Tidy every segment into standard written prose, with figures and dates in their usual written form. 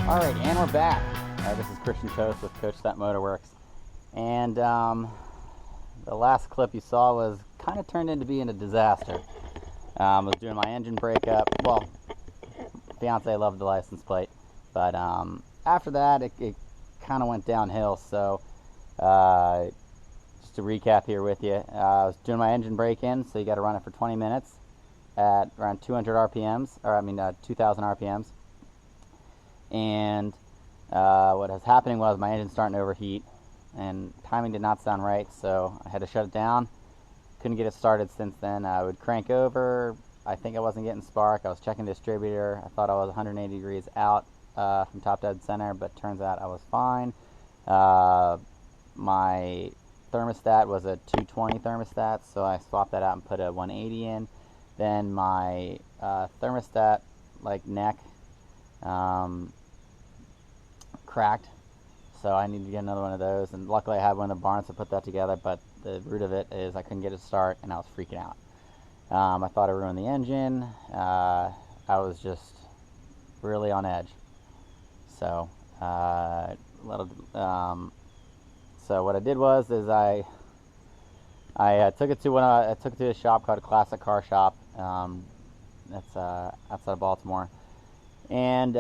Alright, and we're back. This is Christian Toast with Coach.Motorworks. And the last clip you saw was kind of turned into being a disaster. I was doing my engine breakup. Well, fiance loved the license plate. But after that, it kind of went downhill. So just to recap here with you, I was doing my engine break-in, so you got to run it for 20 minutes at around 200 RPMs, or 2,000 RPMs. And what was happening was my engine starting to overheat, and timing did not sound right, so I had to shut it down. Couldn't get it started since then. I would crank over. I think I wasn't getting spark. I was checking the distributor. I thought I was 180 degrees out from top dead center, but turns out I was fine. My thermostat was a 220 thermostat, so I swapped that out and put a 180 in. Then my thermostat neck cracked, so I needed to get another one of those, and luckily I had one in the barn to put that together. But the root of it is I couldn't get it to start, and I was freaking out. I thought I ruined the engine. I was just really on edge. So so what I did was I took it to a shop called a Classic Car Shop. That's outside of Baltimore, and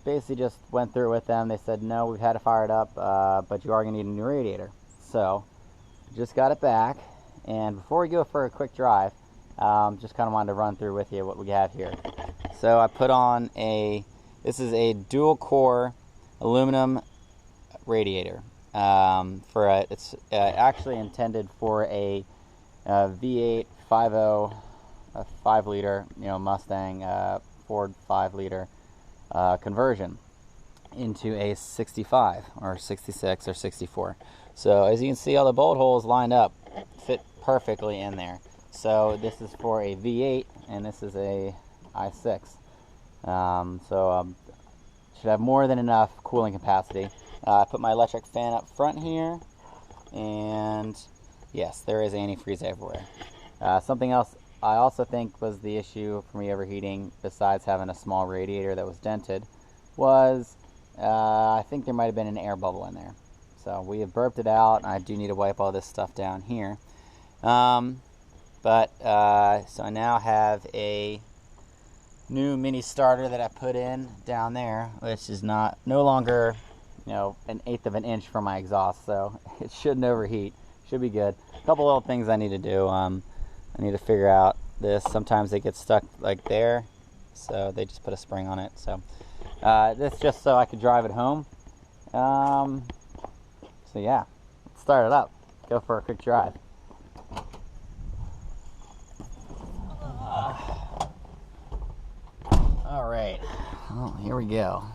basically just went through it with them. They said, no, we've had to fire it up, but you are going to need a new radiator. So just got it back, and before we go for a quick drive, just kind of wanted to run through with you what we have here. So I put on this is a dual core aluminum radiator. It's actually intended for a V8 5.0, a 5-liter, Mustang, Ford 5-liter conversion into a 65 or 66 or 64. So as you can see, all the bolt holes lined up fit perfectly in there. So this is for a V8, and this is a i6. Should have more than enough cooling capacity. I put my electric fan up front here, and yes, there is antifreeze everywhere. Something else I also think was the issue for me overheating, besides having a small radiator that was dented, was I think there might have been an air bubble in there. So we have burped it out, and I do need to wipe all this stuff down here. So I now have a new mini starter that I put in down there, which is no longer an eighth of an inch from my exhaust, so it shouldn't overheat. Should be good. A couple little things I need to do. I need to figure out this. Sometimes it gets stuck like there, so they just put a spring on it. So this just so I could drive it home. So yeah, let's start it up. Go for a quick drive. All right. Well, here we go.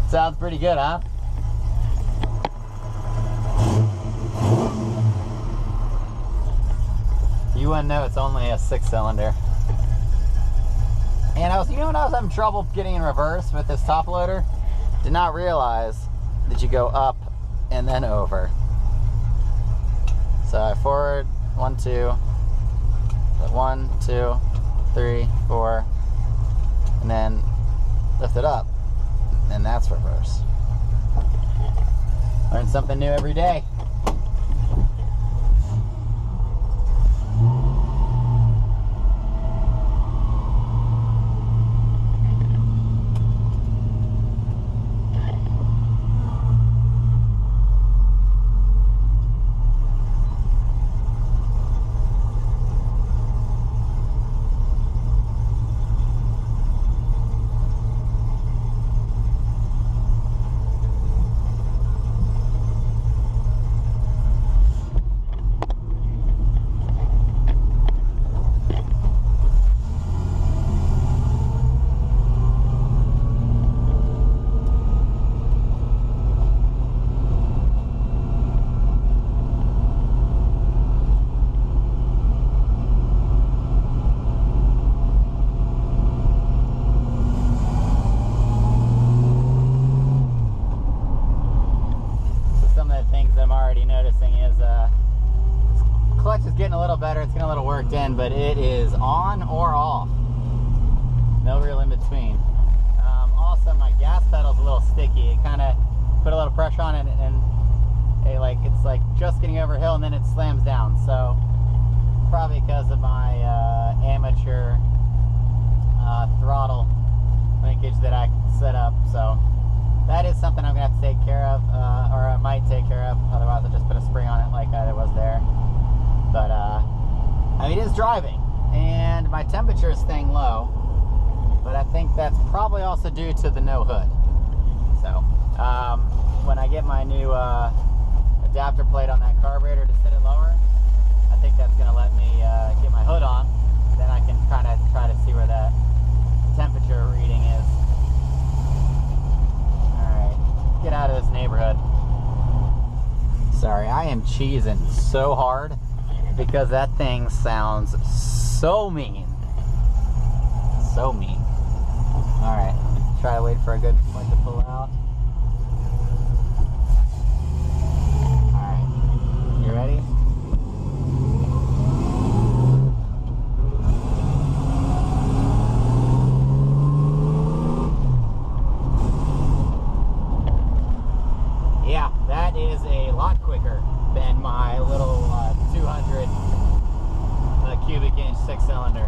Sounds pretty good, huh? You wouldn't know it's only a 6-cylinder. And I was having trouble getting in reverse with this top loader. Did not realize that you go up and then over. So I forward 1, 2, 1, 2, 3, 4, and then lift it up. And that's reverse. Learn something new every day. worked in, but it is on or off. No real in between. Also, my gas pedal's a little sticky. It kind of put a little pressure on it, and it's like just getting over a hill, and then it slams down. So probably because of my amateur throttle linkage that I set up. So that is something I'm gonna have to take care of, or I might take care of. Otherwise, I'll just put a spring on it like I was there. But I mean, it is driving, and my temperature is staying low. But I think that's probably also due to the no hood. So when I get my new adapter plate on that carburetor to set it lower, I think that's going to let me get my hood on. Then I can kind of try to see where that temperature reading is. Alright, get out of this neighborhood. Sorry, I am cheesing so hard because that thing sounds so mean. So mean. Alright, try to wait for a good point to pull out. Alright, you ready? Yeah, that is a lot quicker than my little 200 cubic inch 6-cylinder.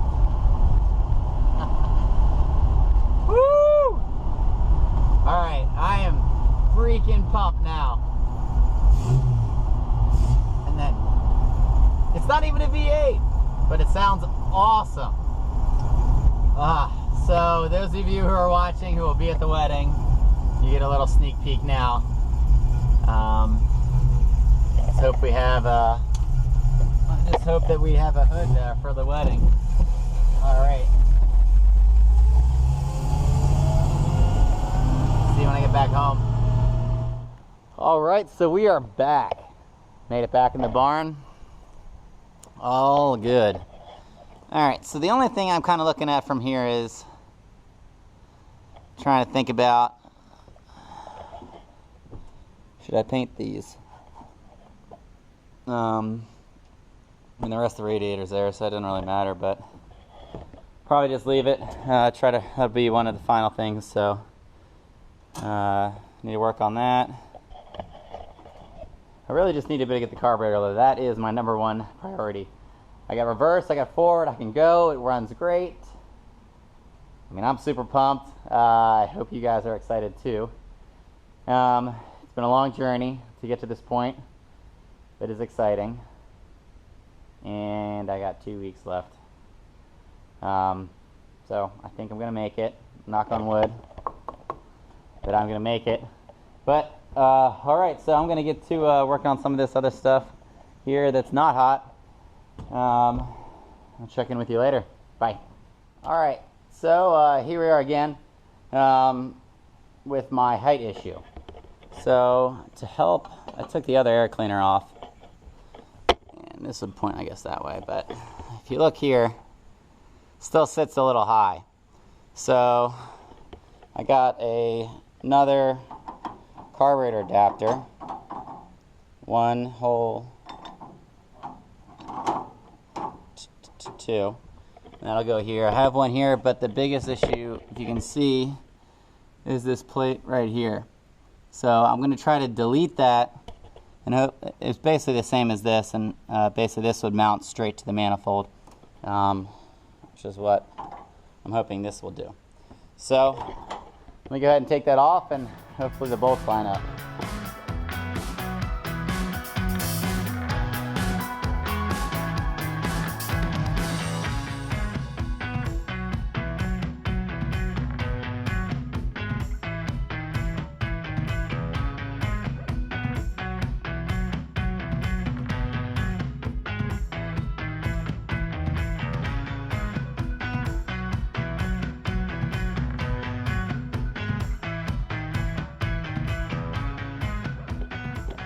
Woo! Alright, I am freaking pumped now. And that, it's not even a V8, but it sounds awesome. So those of you who are watching who will be at the wedding, you get a little sneak peek now. Let's hope we have I just hope that we have a hood for the wedding. Alright. See you when I get back home. Alright, so we are back. Made it back in the barn. All good. Alright, so the only thing I'm kind of looking at from here is trying to think about, should I paint these? I mean, the rest of the radiator's there, so it doesn't really matter, but probably just leave it. That'll be one of the final things, so need to work on that. I really just need to be able to get the carburetor, though. That is my #1 priority. I got reverse, I got forward, I can go, it runs great. I mean, I'm super pumped. I hope you guys are excited too. It's been a long journey to get to this point. It is exciting. And I got 2 weeks left. So I think I'm gonna make it. Knock on wood. But I'm gonna make it. But alright, so I'm gonna get to working on some of this other stuff here that's not hot. I'll check in with you later. Bye. Alright, so here we are again with my height issue. So to help, I took the other air cleaner off. And this would point, I guess, that way. But if you look here, still sits a little high. So I got another carburetor adapter. One hole, two. And that'll go here. I have one here, but the biggest issue, if you can see, is this plate right here. So I'm going to try to delete that, and it's basically the same as this, and basically this would mount straight to the manifold, which is what I'm hoping this will do. So let me go ahead and take that off, and hopefully the bolts line up.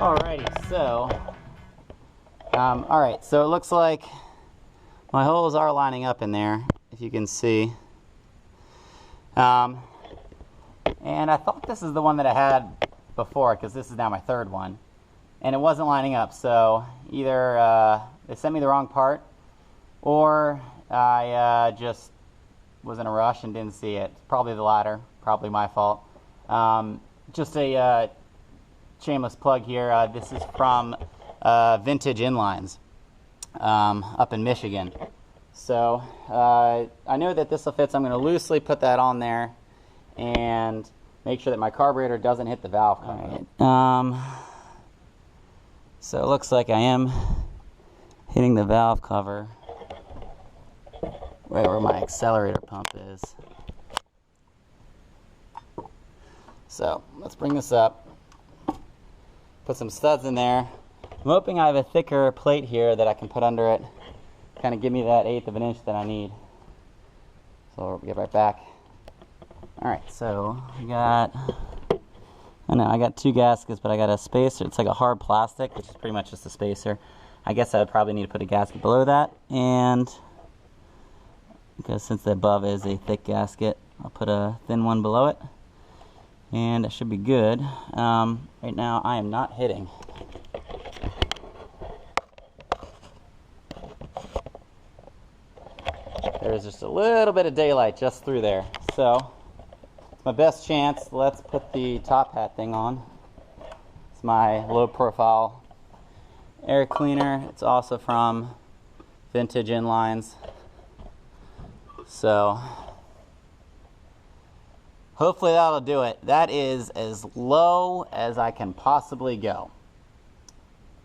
Alrighty, so alright, so it looks like my holes are lining up in there, if you can see. And I thought this is the one that I had before, because this is now my third one, and it wasn't lining up. So either they sent me the wrong part, or I just was in a rush and didn't see it. Probably the latter, probably my fault. Just a shameless plug here. This is from Vintage Inlines up in Michigan. So I know that this will fit, so I'm going to loosely put that on there and make sure that my carburetor doesn't hit the valve cover. So it looks like I am hitting the valve cover right where my accelerator pump is. So let's bring this up, put some studs in there. I'm hoping I have a thicker plate here that I can put under it, kind of give me that 1/8 of an inch that I need. So we'll get right back. Alright, so I got 2 gaskets, but I got a spacer. It's like a hard plastic, which is pretty much just a spacer. I guess I would probably need to put a gasket below that, and because since the above is a thick gasket, I'll put a thin one below it, and it should be good. Right now I am not hitting. There's just a little bit of daylight just through there, so it's my best chance. Let's put the top hat thing on. It's my low profile air cleaner. It's also from Vintage Inlines. So hopefully that'll do it. That is as low as I can possibly go.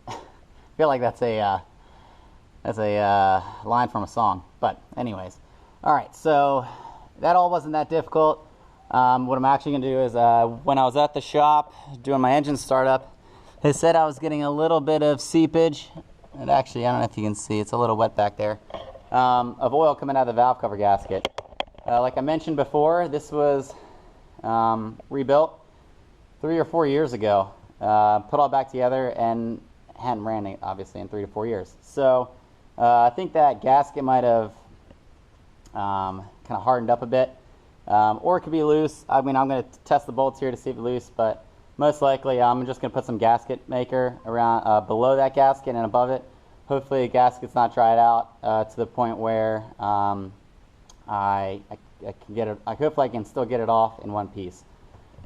I feel like that's a line from a song, but anyways. Alright, so that all wasn't that difficult. What I'm actually going to do is when I was at the shop doing my engine startup, they said I was getting a little bit of seepage, and actually I don't know if you can see, it's a little wet back there, of oil coming out of the valve cover gasket. Like I mentioned before, this was rebuilt 3 or 4 years ago, put all back together, and hadn't ran it obviously in 3 to 4 years. So I think that gasket might have kind of hardened up a bit, or it could be loose. I mean, I'm going to test the bolts here to see if it's loose, but most likely I'm just going to put some gasket maker around below that gasket and above it. Hopefully the gasket's not dried out to the point where I can get it. Hopefully I can still get it off in one piece.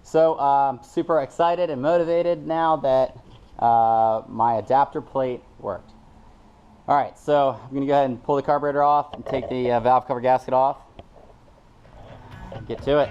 So super excited and motivated now that my adapter plate worked. Alright, so I'm going to go ahead and pull the carburetor off and take the valve cover gasket off. Get to it.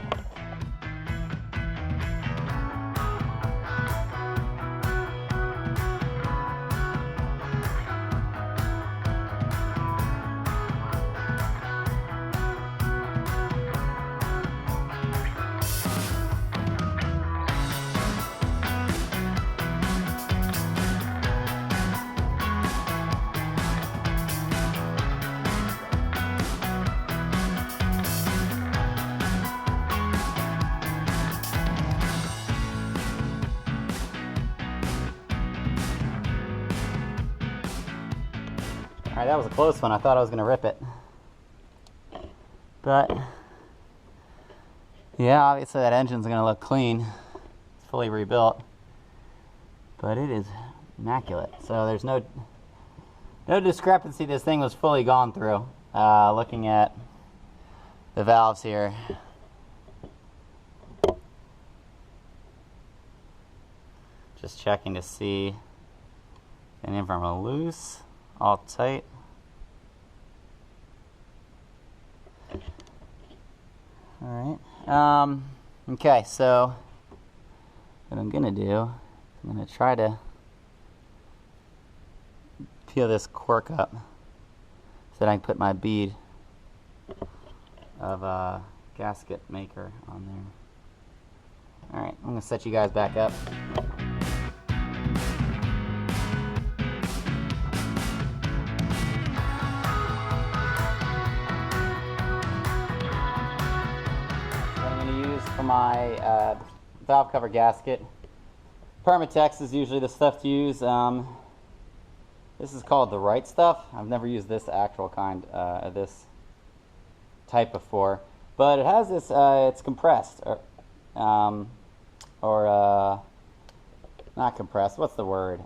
Alright, that was a close one. I thought I was going to rip it. But, yeah, obviously that engine's going to look clean. It's fully rebuilt. But it is immaculate. So there's no discrepancy. This thing was fully gone through. Looking at the valves here. Just checking to see if any of them are loose. All tight. Alright. Okay, so what I'm gonna do, I'm gonna try to peel this cork up so that I can put my bead of gasket maker on there. Alright, I'm gonna set you guys back up. For my valve cover gasket, Permatex is usually the stuff to use. This is called the right stuff. I've never used this actual kind of this type before, but it has this. It's compressed, or not compressed. What's the word?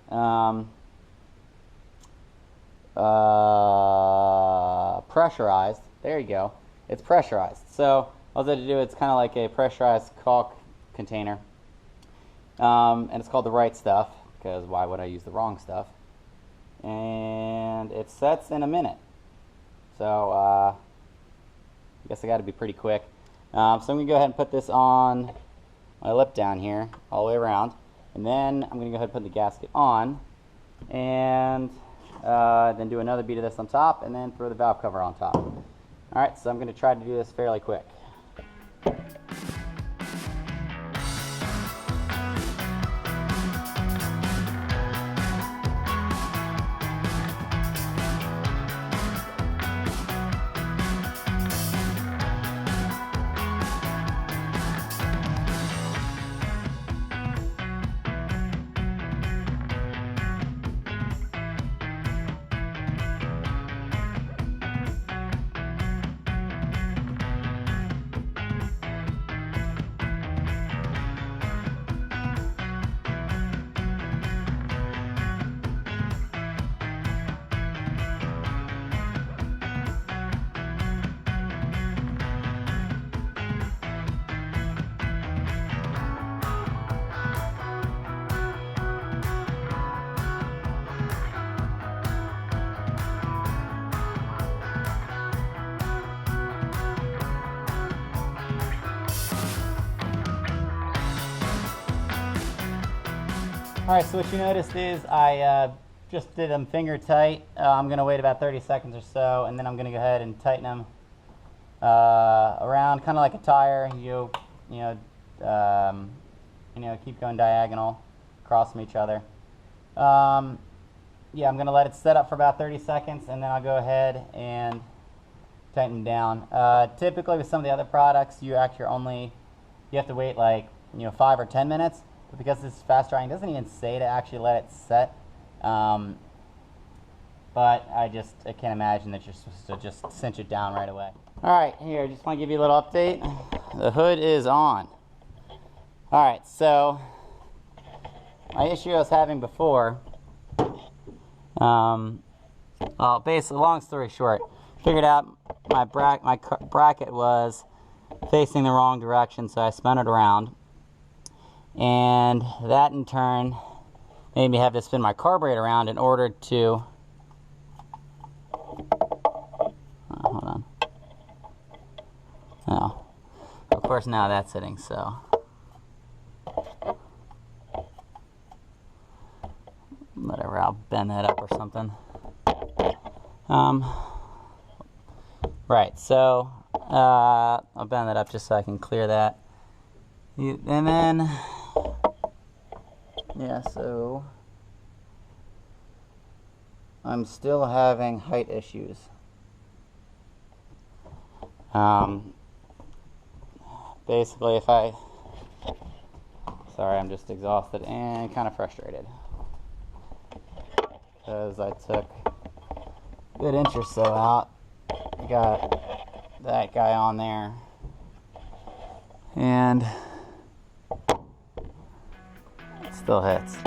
pressurized. There you go. It's pressurized. So all I had to do, it's kind of like a pressurized caulk container. And it's called the right stuff, because why would I use the wrong stuff? And it sets in a minute. So I guess I got to be pretty quick. So I'm going to go ahead and put this on my lip down here all the way around, and then I'm going to go ahead and put the gasket on, and then do another bead of this on top, and then throw the valve cover on top. Alright, so I'm going to try to do this fairly quick. Alright, so what you noticed is I just did them finger tight. I'm going to wait about 30 seconds or so, and then I'm going to go ahead and tighten them around, kind of like a tire. You keep going diagonal across from each other. Yeah, I'm going to let it set up for about 30 seconds, and then I'll go ahead and tighten them down. Typically with some of the other products, you have to wait like 5 or 10 minutes. But because this is fast drying, it doesn't even say to actually let it set. But I can't imagine that you're supposed to just cinch it down right away. Alright, here, just want to give you a little update. The hood is on. Alright, so my issue I was having before, basically, long story short, figured out my bracket was facing the wrong direction, so I spun it around. And that in turn made me have to spin my carburetor around in order to hold on. Oh, of course now that's sitting, so whatever, I'll bend that up or something. Right, so I'll bend that up just so I can clear that. And then yeah, so I'm still having height issues. Basically, sorry, I'm just exhausted and kind of frustrated because I took a good inch or so out. Got that guy on there, and it still hits.